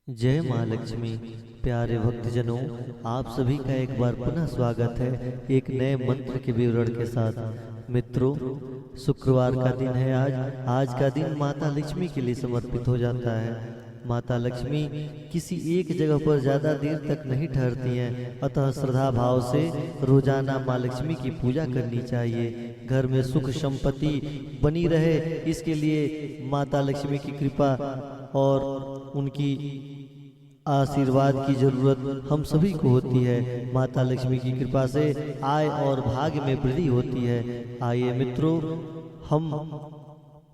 जय माँ लक्ष्मी। प्यारे भक्तजनों, आप सभी का एक बार पुनः स्वागत है एक नए मंत्र के विवरण के साथ। मित्रों, शुक्रवार का दिन है आज का दिन माता लक्ष्मी के लिए समर्पित हो जाता है। माता लक्ष्मी किसी एक जगह पर ज्यादा देर तक नहीं ठहरती हैं, अतः श्रद्धा भाव से रोजाना माँ लक्ष्मी की पूजा करनी चाहिए। घर में सुख संपत्ति बनी रहे, इसके लिए माता लक्ष्मी की कृपा और उनकी आशीर्वाद की जरूरत हम सभी को होती है। माता लक्ष्मी की कृपा से आय और भाग्य में वृद्धि होती है। आइए मित्रों, हम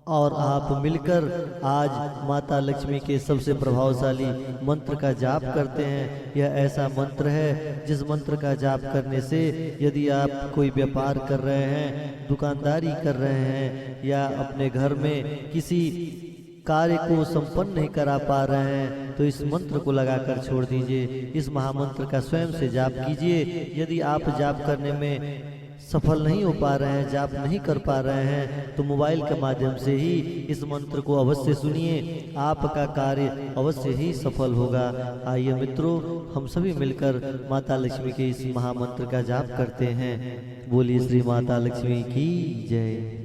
और आप मिलकर आज माता लक्ष्मी के सबसे प्रभावशाली मंत्र का जाप करते हैं। यह ऐसा मंत्र है जिस मंत्र का जाप करने से यदि आप कोई व्यापार कर रहे हैं, दुकानदारी कर रहे हैं या अपने घर में किसी कार्य को संपन्न नहीं करा पा रहे हैं, तो इस मंत्र को लगाकर छोड़ दीजिए। इस महामंत्र का स्वयं से जाप कीजिए। यदि आप जाप करने में सफल नहीं हो पा रहे हैं, जाप नहीं कर पा रहे हैं, तो मोबाइल के माध्यम से ही इस मंत्र को अवश्य सुनिए, आपका कार्य अवश्य ही सफल होगा। आइए मित्रों, हम सभी मिलकर माता लक्ष्मी के इस महामंत्र का जाप करते हैं। बोलिए श्री माता लक्ष्मी की जय।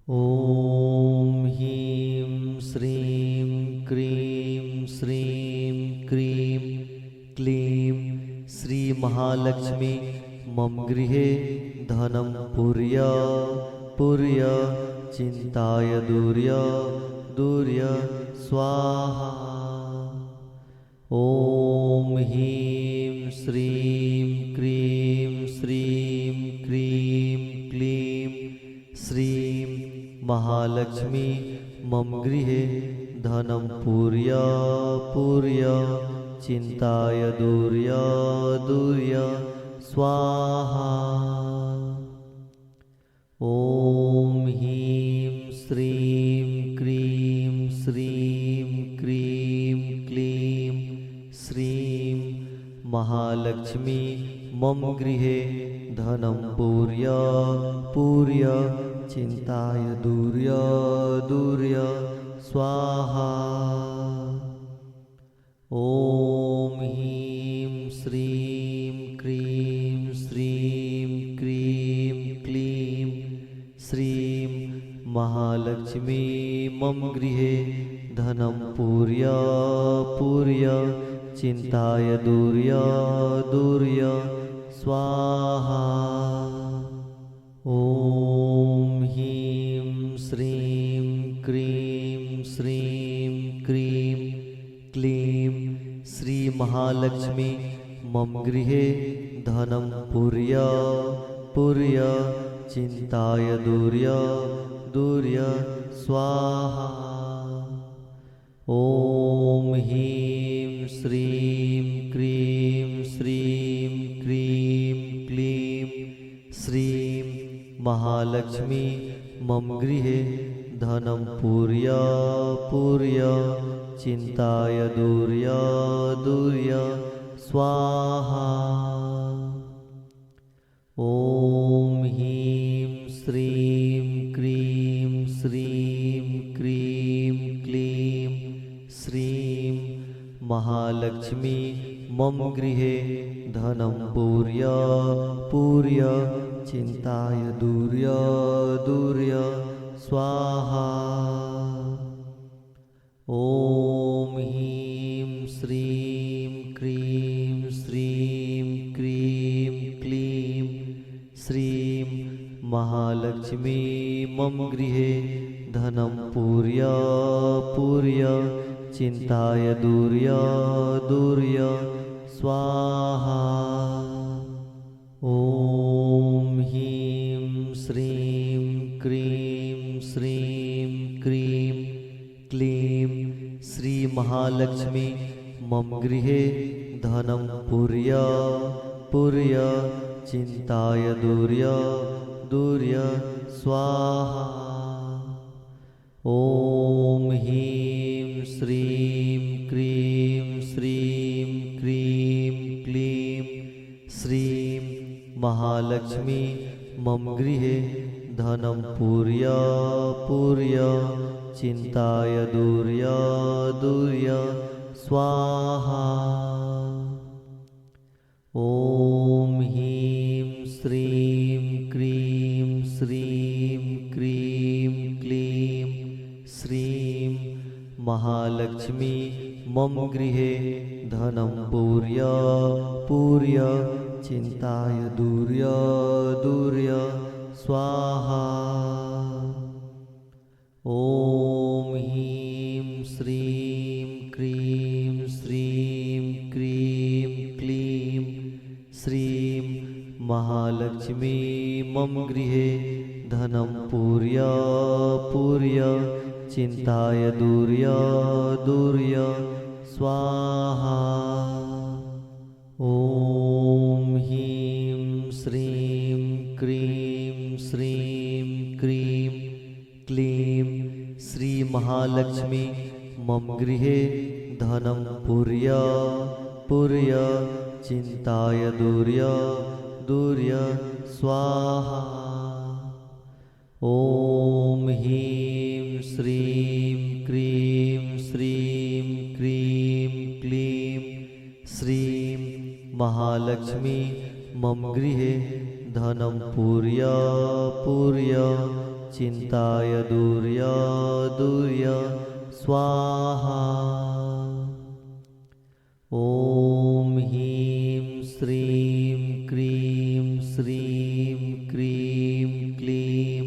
ओम ह्रीं श्रीं क्रीं श्रीं क्रीं क्लीं श्री महालक्ष्मी मम गृहे धनं पुर्य पुर्य चिंताय दूर्य दूर्य स्वाहा। ओम ह्रीं श्रीं क्रीं श्रीं क्रीं क्लीं श्रीं महालक्ष्मी मम गृहे धनं पुर्य पुर्य चिंताय दूर्य दूर्य स्वाहा। ओम ह्रीं श्रीं क्रीं श्रीं क्रीं क्लीं श्रीं महालक्ष्मी मम गृहे धनं पुर्य पुर्य चिंताय दूर्य दूर्य स्वाहा। ओम ह्रीं श्रीं क्रीं श्रीं क्रीं क्लीं श्रीं महालक्ष्मी मम गृहे धनं पुर्य पुर्य चिंताय दूर्य दूर्य स्वाहा। ओम ह्रीं श्रीं क्रीं श्रीं क्रीं क्लीं श्री महालक्ष्मी मम गृहे धनं पुर्य पुर्य चिंताय दूर्य दूर्य स्वाहा। ओम ह्रीं श्रीं क्रीं श्रीं क्रीं क्लीं श्रीं महालक्ष्मी मम गृहे धनं पुर्य पुर्य चिंताय दूर्य दूर्य स्वाहा। ओम ह्रीं श्रीं क्रीं श्रीं क्रीं क्लीं श्रीं महालक्ष्मी मम गृहे धनं पुर्य पुर्य चिंताय दूर्य दूर्य स्वाहा। ओम ह्रीं श्रीं क्रीं श्रीं क्रीं क्लीं श्रीं महालक्ष्मी मम गृहे धनं पुर्य पुर्य चिंताय दूर्य दूर्य स्वाहा। ओम ह्रीं श्रीं क्रीं श्रीं क्रीं क्लीं श्री महालक्ष्मी मम गृहे धनं पुर्य पुर्य चिंताय दूर्य दूर्य स्वाहा। ओम ह्रीं श्रीं क्रीं श्रीं क्रीं क्लीं श्रीं महालक्ष्मी मम गृहे धनं पुर्य पुर्य चिन्ताय दूर्य दूर्य स्वाहा। ॐ ह्रीं श्रीं क्रीं श्रीं क्रीं क्लीं श्रीं महालक्ष्मी मम गृहे धनं पूर्य पूर्य चिन्ताय दूर्य दूर्य स्वाहा। ॐ ह्रीं श्रीं क्रीं श्रीं क्रीं क्लीं श्रीं महालक्ष्मी मम गृहे धनं पूर्य पूर्य चिन्ताय दूर्य दूर्य स्वाहा। ॐ ह्रीं श्रीं क्रीं श्रीं क्रीं क्लीं श्री महालक्ष्मी मम गृहे धनं पूर्य पूर्य चिन्ताय दूर्य दूर्य स्वाहा। ॐ ह्रीं श्रीं क्रीं श्रीं क्रीं क्लीं श्रीं महालक्ष्मी मम गृहे धनं पूर्य पूर्य चिन्ताय दूर्य दूर्य स्वाहा। ॐ ह्रीं श्रीं क्रीं श्रीं क्रीं क्लीं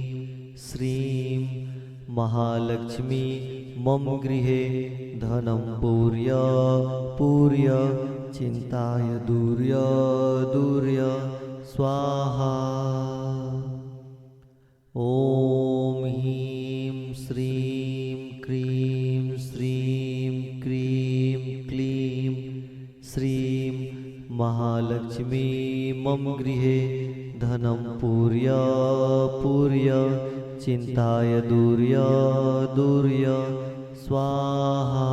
श्रीं महालक्ष्मी मम गृहे धनं पूर्य पूर्य चिन्ताय दूर्य दूर्य स्वाहा। ॐ ह्रीं श्रीं क्रीं श्रीं क्रीं क्लीं श्रीं महालक्ष्मी मम गृहे धनं पूर्य पूर्य चिन्ताय दूर्य दूर्य स्वाहा।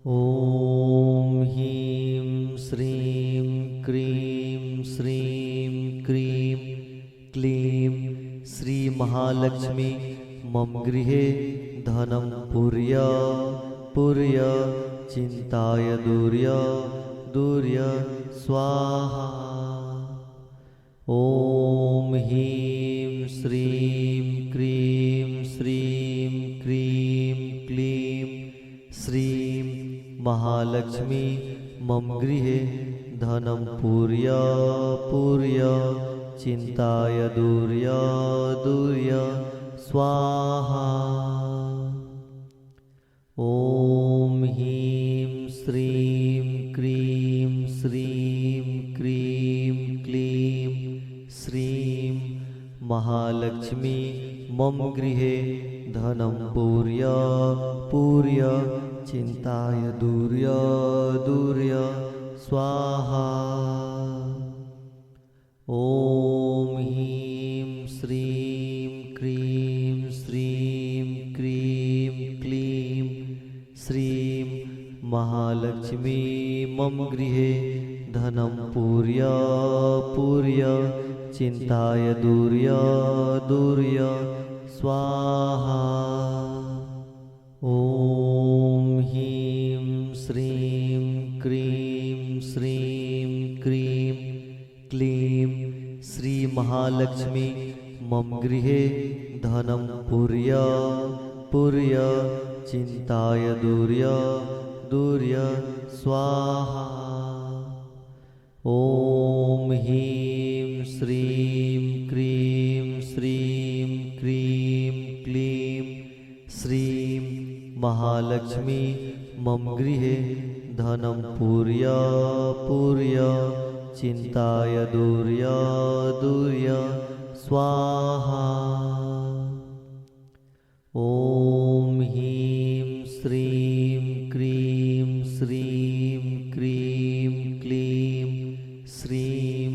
ॐ ह्रीं श्रीं क्रीं श्रीं क्रीं क्लीं श्री महालक्ष्मी मम गृहे धनं पूर्य पूर्य चिन्ताय दूर्य दूर्य स्वाहा। ॐ ह्रीं श्रीं क्रीं श्रीं क्रीं क्लीं श्रीं महालक्ष्मी मम गृहे धनं पूर्य पूर्य चिन्ताय दूर्य दूर्य स्वाहा। ॐ ह्रीं श्रीं क्रीं श्रीं क्रीं क्लीं श्रीं महालक्ष्मी मम गृहे धनं पूर्य पूर्य चिन्ताय दूर्य दूर्य स्वाहा। ॐ ह्रीं श्रीं क्रीं श्रीं क्रीं क्लीं श्रीं महालक्ष्मी मम गृहे धनं पूर्य पूर्य चिन्ताय दूर्य दूर्य स्वाहा। ॐ ह्रीं श्रीं क्रीं श्रीं क्रीं क्लीं श्री महालक्ष्मी मम गृहे धनं पूर्य पूर्य चिन्ताय दूर्य दूर्य स्वाहा। ॐ ह्रीं श्रीं क्रीं श्रीं क्रीं क्लीं श्रीं महालक्ष्मी मम गृहे धनं पूर्य पूर्य चिन्ताय दूर्य दूर्य स्वाहा। ॐ ह्रीं श्रीं क्रीं श्रीं क्रीं क्लीं श्रीं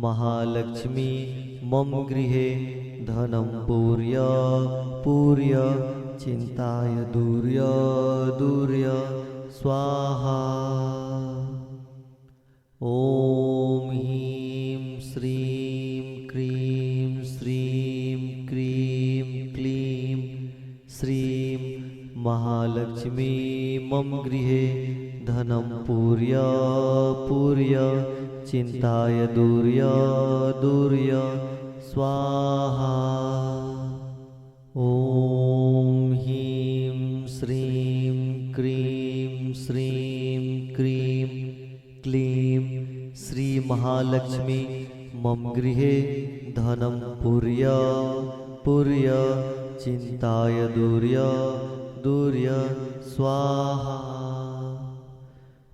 महालक्ष्मी मम गृहे धनं पूर्य पूर्य चिन्ताय दूर्य दूर्य स्वाहा। ॐ ह्रीं श्रीं क्रीं श्रीं क्रीं क्लीं मम गृहे धनं पूर्य पूर्य चिन्ताय दूर्य दूर्य स्वाहा। ॐ ह्रीं श्रीं क्रीं श्रीं क्रीं क्लीं श्री महालक्ष्मी मम गृहे धनं पूर्य पूर्य चिन्ताय दूर्य दूर्य स्वाहा।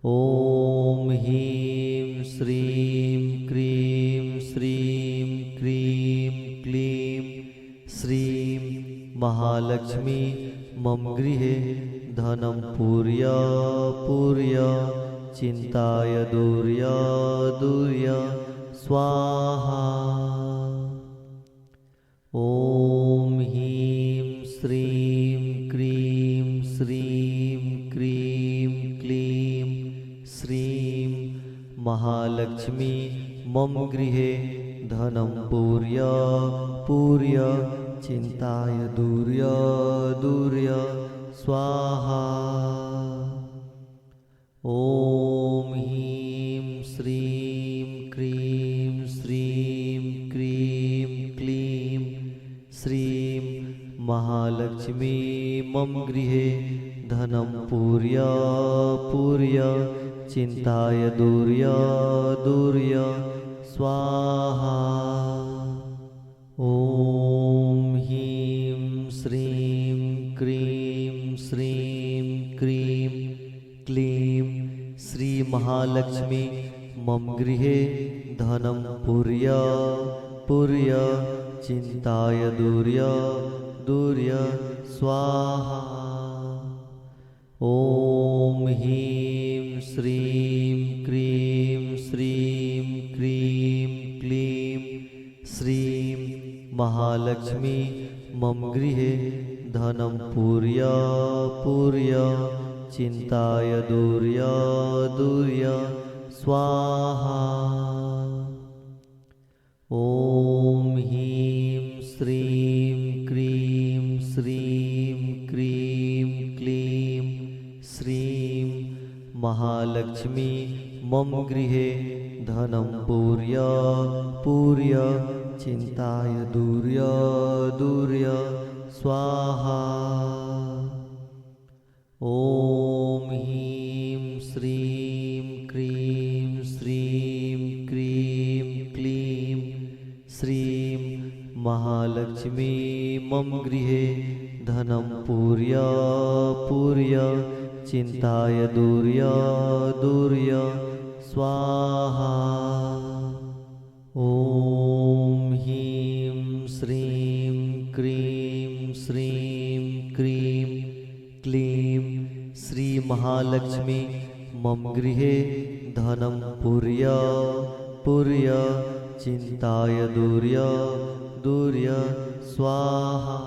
ॐ ह्रीं श्रीं क्रीं श्रीं क्रीं क्लीं श्रीं महालक्ष्मी मम गृहे धनं पूर्य पूर्य चिन्ताय दूर्य दूर्य स्वाहा। ॐ ह्रीं श्रीं क्रीं श्रीं क्रीं क्लीं श्रीं महालक्ष्मी मम गृहे धनं पूर्य पूर्य चिन्ताय दूर्य दूर्य स्वाहा। ॐ ह्रीं श्रीं क्रीं श्रीं क्रीं क्लीं श्रीं महालक्ष्मी मम गृहे धनं पूर्य पूर्य चिन्ताय दूर्य दूर्य स्वाहा। ॐ ह्रीं श्रीं क्रीं श्रीं क्रीं क्लीं श्री महालक्ष्मी मम गृहे धनं पूर्य पूर्य चिन्ताय दूर्य दूर्य स्वाहा। ॐ ह्रीं श्रीं क्रीं श्रीं क्रीं क्लीं श्रीं महालक्ष्मी मम गृहे धनं पूर्य पूर्य चिन्ताय दूर्य दूर्य स्वाहा। ॐ ह्रीं श्रीं क्रीं श्रीं क्रीं क्लीं श्रीं महालक्ष्मी मम गृहे धनं पूर्य पूर्य चिन्ताय दूर्य दूर्य स्वाहा। ॐ ह्रीं श्रीं क्रीं श्रीं क्रीं क्लीं श्रीं महालक्ष्मी मम गृहे धनं पूर्य पूर्य चिन्ताय दूर्य दूर्य स्वाहा। ॐ ह्रीं श्रीं क्रीं श्रीं क्रीं क्लीं श्री महालक्ष्मी मम गृहे धनं पूर्य पूर्य चिन्ताय दूर्य दूर्य स्वाहा।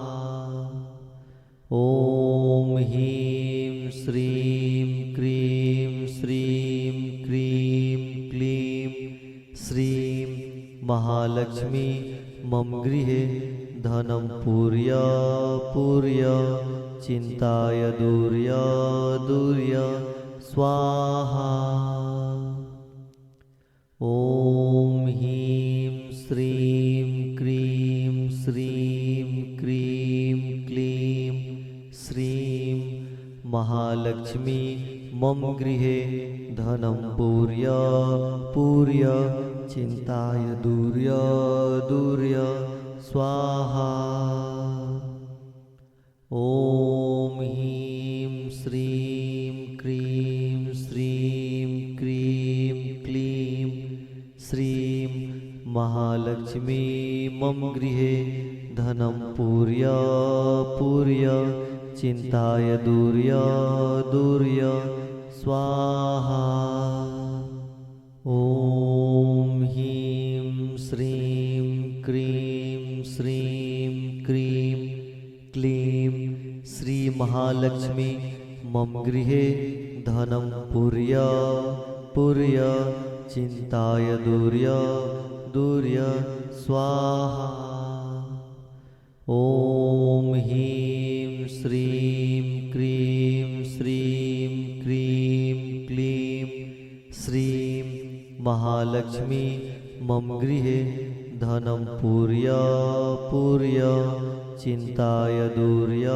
ॐ ह्रीं श्रीं क्रीं श्रीं क्रीं क्लीं श्रीं महालक्ष्मी मम गृहे धनं पूर्य पूर्य चिन्ताय दूर्य दूर्य स्वाहा। ॐ ह्रीं श्रीं क्रीं श्रीं क्रीं क्लीं श्रीं महालक्ष्मी मम गृहे धनं पूर्य पूर्य चिन्ताय दूर्य दूर्य स्वाहा। ॐ ह्रीं श्रीं क्रीं श्रीं क्रीं क्लीं श्रीं महालक्ष्मी मम गृहे धनं पूर्य पूर्य चिन्ताय दूर्य दूर्य स्वाहा। ॐ ह्रीं श्रीं क्रीं श्रीं क्रीं क्लीं श्री महालक्ष्मी मम गृहे धनं पूर्य पूर्य चिन्ताय दूर्य दूर्य स्वाहा। ॐ ह्रीं श्रीं क्रीं श्रीं महालक्ष्मी मम गृहे धनं पूर्य पूर्य चिन्ताय दूर्य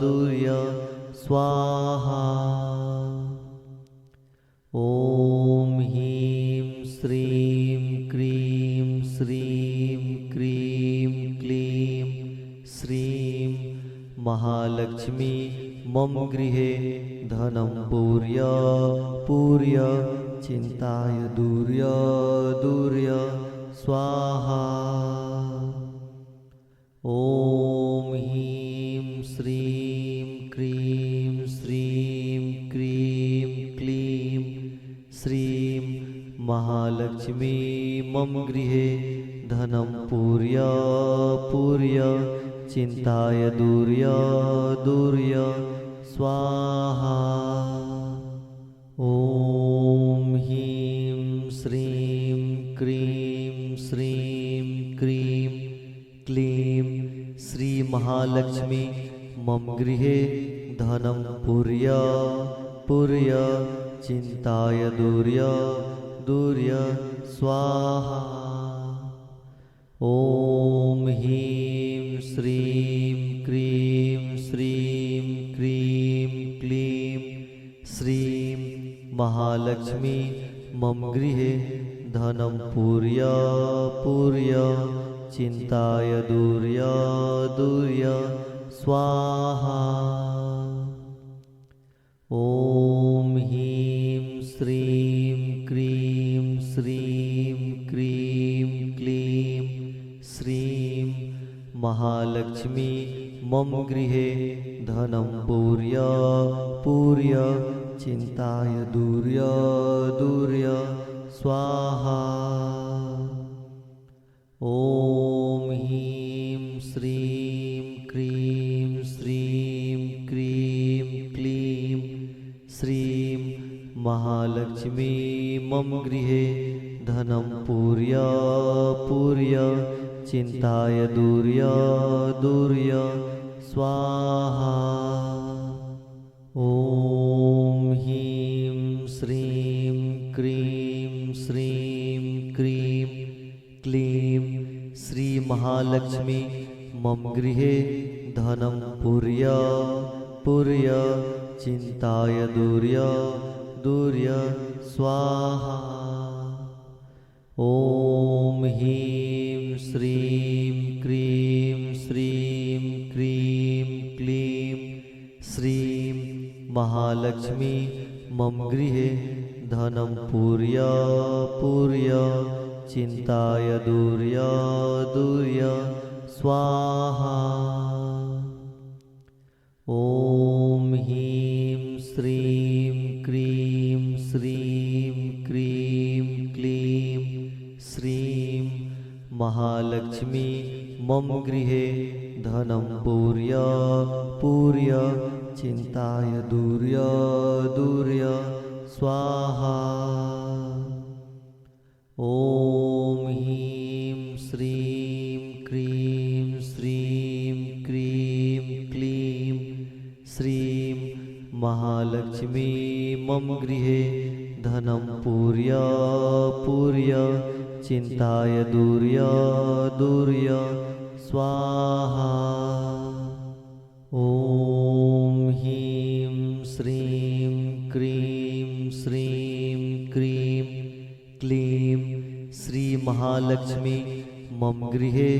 दूर्य स्वाहा। ॐ ह्रीं श्रीं क्रीं श्रीं क्रीं क्लीं श्रीं महालक्ष्मी मम गृहे धनं पूर्य पूर्य चिन्ताय दूर्य दूर्य स्वाहा। ॐ ह्रीं श्रीं क्रीं श्रीं क्रीं क्लीं श्रीं महालक्ष्मी मम गृहे धनं पूर्य पूर्य चिन्ताय दूर्य दूर्य स्वाहा। ॐ ह्रीं श्रीं क्रीं श्रीं क्रीं क्लीं श्री महालक्ष्मी मम गृहे धनं पूर्य पूर्य चिन्ताय दूर्य दूर्य स्वाहा। ॐ ह्रीं श्रीं क्रीं श्रीं क्रीं क्लीं श्रीं महालक्ष्मी मम गृहे धनं पूर्य पूर्य चिन्ताय दूर्य दूर्य स्वाहा। ॐ ह्रीं श्रीं क्रीं श्रीं क्रीं क्लीं श्रीं महालक्ष्मी मम गृहे धनं पूर्य पूर्य चिन्ताय दूर्य दूर्य स्वाहा। ॐ ह्रीं श्रीं क्रीं श्रीं क्रीं क्लीं श्रीं महालक्ष्मी मम गृहे धनं पूर्य पूर्य चिन्ताय दूर्य दूर्य स्वाहा। ॐ ह्रीं श्रीं क्रीं श्रीं क्रीं क्लीं श्री महालक्ष्मी मम गृहे धनं पूर्य पूर्य चिन्ताय दूर्य दूर्य स्वाहा। ॐ ह्रीं श्रीं क्रीं श्रीं क्रीं क्लीं श्रीं महालक्ष्मी मम गृहे धनं पूर्य पूर्य चिन्ताय दूर्य दूर्य स्वाहा। ॐ ह्रीं श्रीं क्रीं श्रीं क्रीं क्लीं श्रीं महालक्ष्मी मम गृहे धनं पूर्य पूर्य चिन्ताय दूर्य दूर्य स्वाहा। ॐ ह्रीं श्रीं क्रीं श्रीं क्रीं क्लीं श्रीं महालक्ष्मी मम गृहे धनं पूर्य पूर्य चिन्ताय दूर्य दूर्य स्वाहा। ॐ ह्रीं श्रीं क्रीं श्रीं क्रीं क्लीं श्री महालक्ष्मी मम गृहे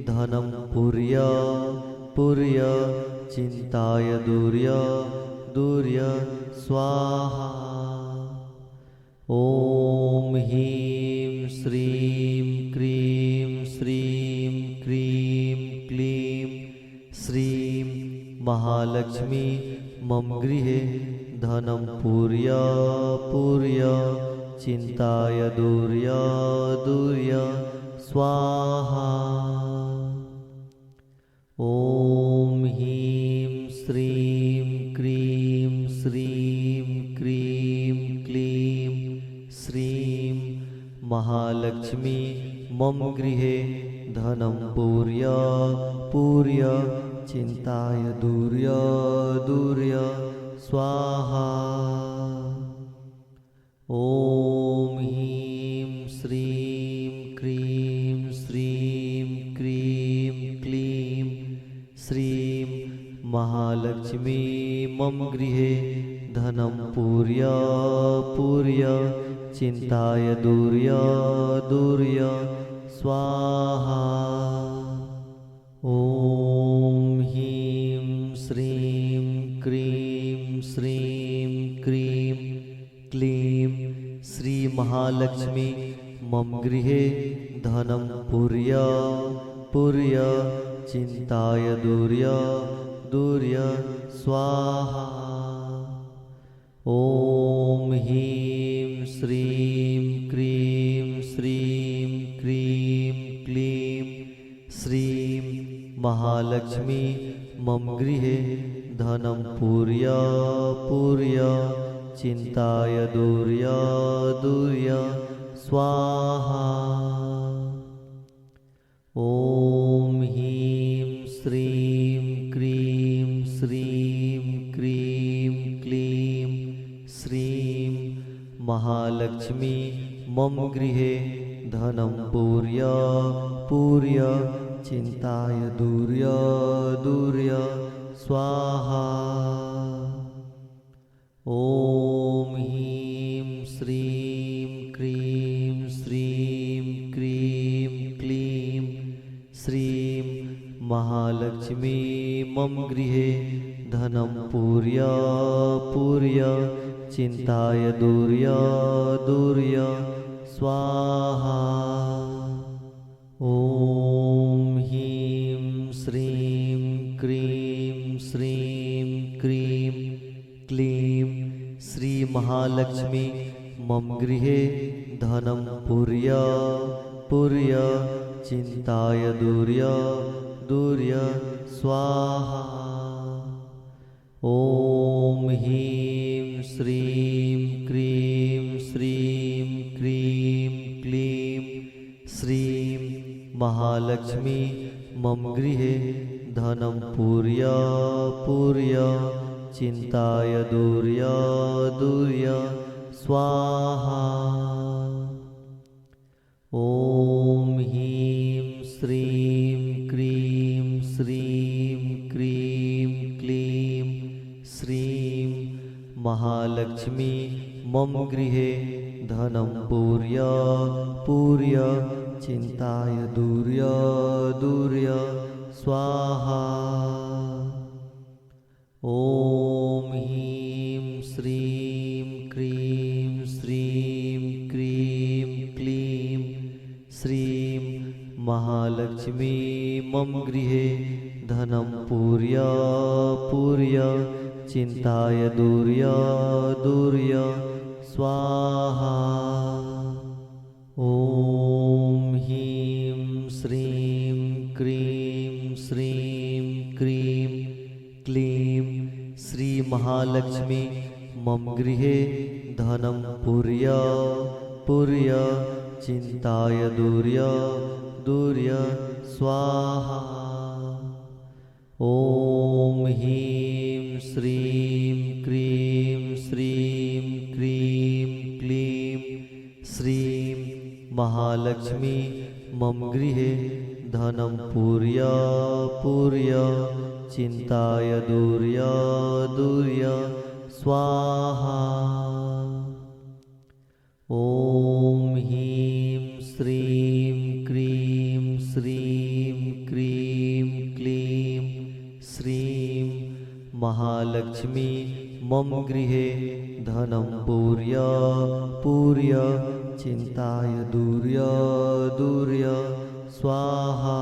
धनं पूर्य पूर्य चिन्ताय दूर्य दूर्य स्वाहा। ॐ ह्रीं श्रीं क्रीं श्रीं क्रीं क्लीं श्रीं महालक्ष्मी मम गृहे धनं पूर्य पूर्य चिन्ताय दूर्य दूर्य स्वाहा। ॐ ह्रीं श्रीं क्रीं श्रीं क्रीं क्लीं श्रीं महालक्ष्मी मम गृहे धनं पूर्य पूर्य चिन्ताय दूर्य दूर्य स्वाहा। ॐ ह्रीं महालक्ष्मी मम गृहे धनं पूर्य पूर्य चिन्ताय दूर्य दूर्य स्वाहा। ॐ ह्रीं श्रीं क्रीं श्रीं क्रीं क्लीं श्री महालक्ष्मी मम गृहे धनं पूर्य पूर्य चिन्ताय दूर्य दूर्य स्वाहा। ॐ ह्रीं श्रीं क्रीं श्रीं क्रीं क्लीं श्रीं महालक्ष्मी मम गृहे धनं पूर्य पूर्य चिन्ताय दूर्य दूर्य स्वाहा। ॐ ह्रीं श्रीं क्रीं श्रीं क्रीं क्लीं श्रीं महालक्ष्मी मम गृहे धनं पूर्य पूर्य चिन्ताय दूर्य दूर्य स्वाहा। ॐ ह्रीं श्रीं क्रीं श्रीं क्रीं क्लीं श्रीं महालक्ष्मी मम गृहे धनं पूर्य पूर्य चिन्ताय दूर्य दूर्य स्वाहा। ॐ ह्रीं श्रीं क्रीं श्रीं क्रीं क्लीं श्री महालक्ष्मी मम गृहे धनं पूर्य पूर्य चिन्ताय दूर्य दूर्य स्वाहा। ॐ ह्रीं श्रीं क्रीं श्रीं क्रीं क्लीं श्रीं महालक्ष्मी मम गृहे धनं पूर्य पूर्य चिन्ताय दूर्य दूर्य स्वाहा। ॐ ह्रीं श्रीं क्रीं श्रीं क्रीं क्लीं श्रीं महालक्ष्मी मम गृहे धनं पूर्य पूर्य चिन्ताय दूर्य दूर्य स्वाहा। ॐ ह्रीं श्रीं क्रीं श्रीं क्रीं क्लीं श्रीं महालक्ष्मी मम गृहे धनं पूर्य पूर्य चिन्ताय दूर्य दूर्य स्वाहा। ॐ ह्रीं श्रीं क्रीं श्रीं क्रीं क्लीं श्री महालक्ष्मी मम गृहे धनं पूर्य पूर्य चिन्ताय दूर्य दूर्य स्वाहा। ॐ ह्रीं श्रीं क्रीं श्रीं क्रीं क्लीं श्रीं महालक्ष्मी मम गृहे धनं पूर्य पूर्य चिन्ताय दूर्य दूर्य स्वाहा। ॐ ह्रीं श्रीं क्रीं श्रीं क्रीं क्लीं श्रीं महालक्ष्मी मम गृहे धनं पूर्य पूर्य चिन्ताय दूर्य दूर्य स्वाहा।